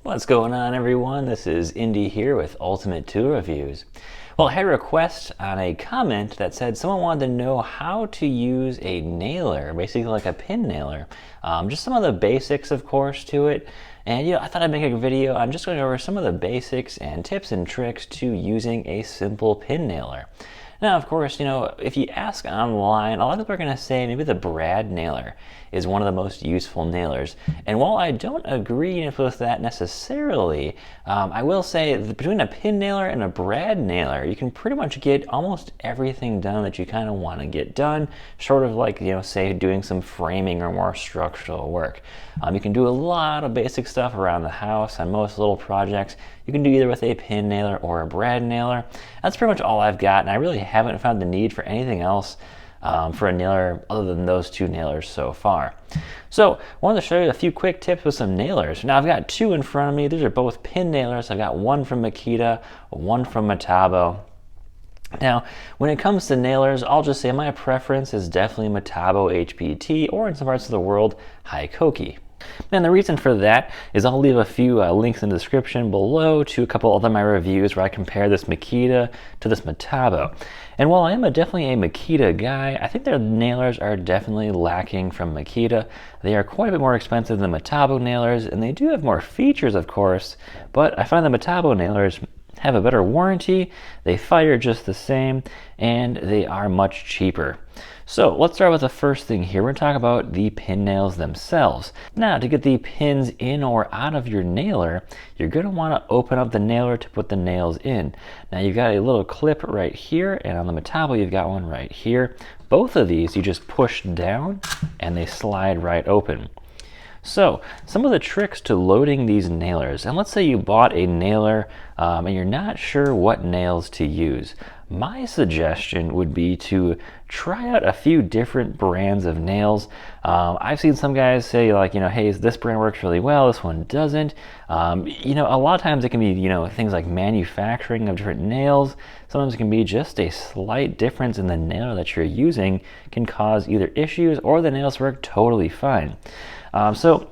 What's going on, everyone? This is Indy here with Ultimate Tool Reviews. Well, I had a request on a comment that said someone wanted to know how to use a nailer, basically like a pin nailer. Just some of the basics, of course, to it. And I thought I'd make a video. I'm just going over some of the basics and tips and tricks to using a simple pin nailer. Now, of course, if you ask online, a lot of people are going to say maybe the brad nailer is one of the most useful nailers. And while I don't agree with that necessarily, I will say that between a pin nailer and a brad nailer, you can pretty much get almost everything done that you kind of want to get done, short of like, say doing some framing or more structural work. You can do a lot of basic stuff around the house on most little projects. You can do either with a pin nailer or a brad nailer. That's pretty much all I've got, and I really haven't found the need for anything else for a nailer other than those two nailers so far. So I wanted to show you a few quick tips with some nailers. Now I've got two in front of me. These are both pin nailers. I've got one from Makita, one from Metabo. Now, when it comes to nailers, I'll just say my preference is definitely Metabo HPT, or in some parts of the world, Hikoki. And the reason for that is I'll leave a few links in the description below to a couple of my reviews where I compare this Makita to this Metabo. And while I am definitely a Makita guy, I think their nailers are definitely lacking from Makita. They are quite a bit more expensive than Metabo nailers, and they do have more features, of course, but I find the Metabo nailers have a better warranty, they fire just the same, and they are much cheaper. So let's start with the first thing here. We're going to talk about the pin nails themselves. Now, to get the pins in or out of your nailer, you're going to want to open up the nailer to put the nails in. Now, you've got a little clip right here, and on the Metabo, you've got one right here. Both of these, you just push down, and they slide right open. So, some of the tricks to loading these nailers, and let's say you bought a nailer and you're not sure what nails to use. My suggestion would be to try out a few different brands of nails. I've seen some guys say like, hey, this brand works really well, this one doesn't. A lot of times it can be, things like manufacturing of different nails. Sometimes it can be just a slight difference in the nailer that you're using can cause either issues or the nails work totally fine. So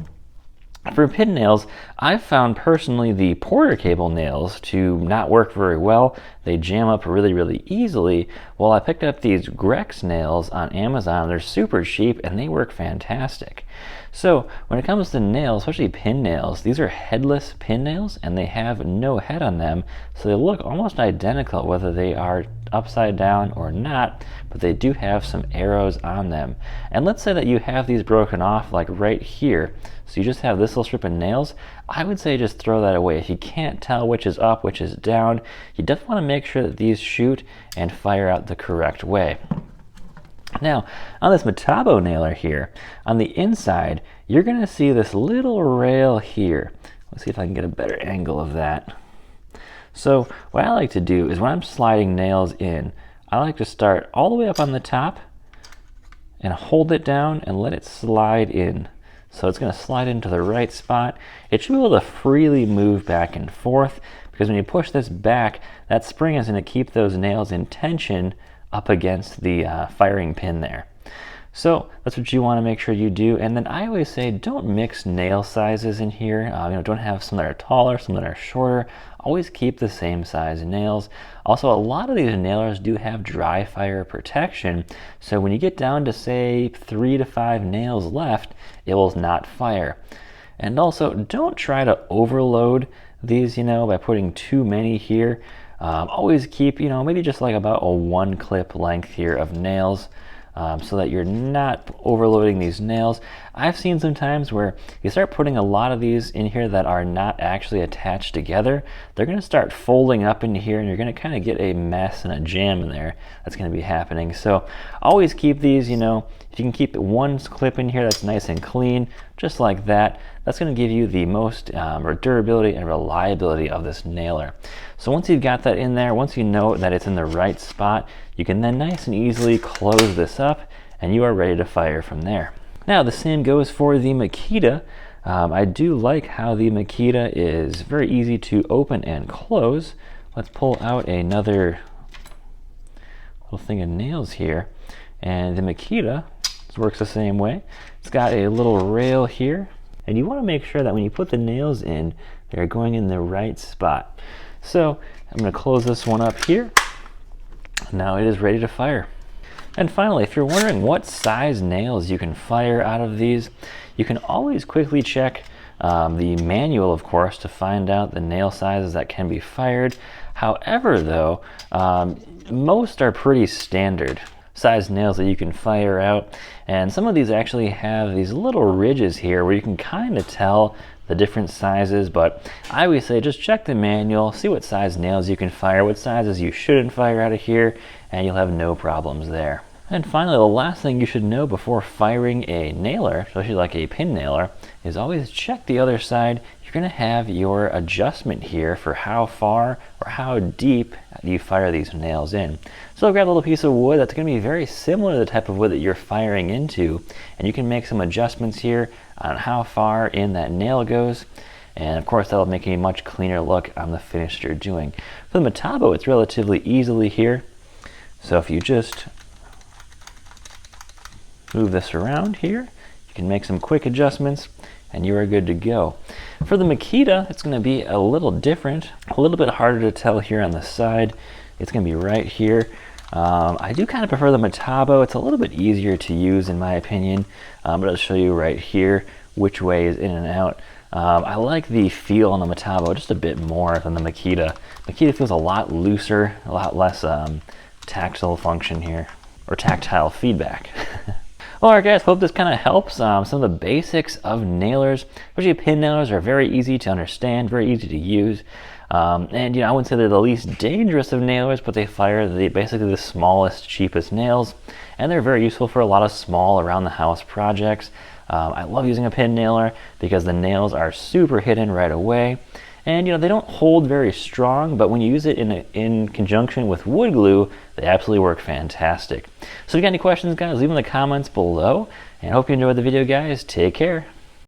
for pin nails, I've found personally the Porter cable nails to not work very well. They jam up really, really easily. Well, I picked up these Grex nails on Amazon. They're super cheap and they work fantastic. So when it comes to nails, especially pin nails, these are headless pin nails and they have no head on them. So they look almost identical whether they are upside down or not, but they do have some arrows on them. And let's say that you have these broken off like right here. So you just have this little strip of nails. I would say just throw that away. If you can't tell which is up, which is down, you definitely want to make sure that these shoot and fire out the correct way. Now, on this Metabo nailer here, on the inside, you're going to see this little rail here. Let's see if I can get a better angle of that. So what I like to do is when I'm sliding nails in, I like to start all the way up on the top and hold it down and let it slide in. So it's going to slide into the right spot. It should be able to freely move back and forth because when you push this back, that spring is going to keep those nails in tension up against the firing pin there. So that's what you want to make sure you do. And then I always say don't mix nail sizes in here. Don't have some that are taller, some that are shorter. Always keep the same size nails. Also, a lot of these nailers do have dry fire protection. So when you get down to say 3 to 5 nails left, it will not fire. And also don't try to overload these, by putting too many here. Always keep, maybe just like about a 1 clip length here of nails. So that you're not overloading these nails. I've seen some times where you start putting a lot of these in here that are not actually attached together. They're going to start folding up into here and you're going to kind of get a mess and a jam in there that's going to be happening. So always keep these, if you can keep one clip in here that's nice and clean, just like that, that's going to give you the most durability and reliability of this nailer. So once you've got that in there, once you know that it's in the right spot, you can then nice and easily close this up and you are ready to fire from there. Now the same goes for the Makita. I do like how the Makita is very easy to open and close. Let's pull out another little thing of nails here. And the Makita works the same way. It's got a little rail here and you want to make sure that when you put the nails in, they're going in the right spot. So I'm going to close this one up here. Now it is ready to fire. And finally, if you're wondering what size nails you can fire out of these, you can always quickly check the manual, of course, to find out the nail sizes that can be fired. However, though, most are pretty standard size nails that you can fire out, and some of these actually have these little ridges here where you can kind of tell the different sizes, but I always say just check the manual, see what size nails you can fire, what sizes you shouldn't fire out of here, and you'll have no problems there. And finally, the last thing you should know before firing a nailer, especially like a pin nailer, is always check the other side. You're going to have your adjustment here for how far or how deep you fire these nails in. So grab a little piece of wood that's going to be very similar to the type of wood that you're firing into, and you can make some adjustments here on how far in that nail goes. And of course, that'll make a much cleaner look on the finish you're doing. For the Metabo, it's relatively easily here. So if you just move this around here, you can make some quick adjustments and you are good to go. For the Makita, it's going to be a little different, a little bit harder to tell here on the side. It's going to be right here. I do kind of prefer the Metabo. It's a little bit easier to use in my opinion, but I'll show you right here which way is in and out. I like the feel on the Metabo just a bit more than the Makita. Makita feels a lot looser, a lot less tactile function here, or tactile feedback. Alright guys, hope this kind of helps. Some of the basics of nailers, especially pin nailers, are very easy to understand, very easy to use. And you know, I wouldn't say they're the least dangerous of nailers, but they fire basically the smallest, cheapest nails, and they're very useful for a lot of small around the house projects. I love using a pin nailer because the nails are super hidden right away. And you know, they don't hold very strong, but when you use it in conjunction with wood glue, they absolutely work fantastic. So if you got any questions, guys, leave them in the comments below. And I hope you enjoyed the video, guys. Take care.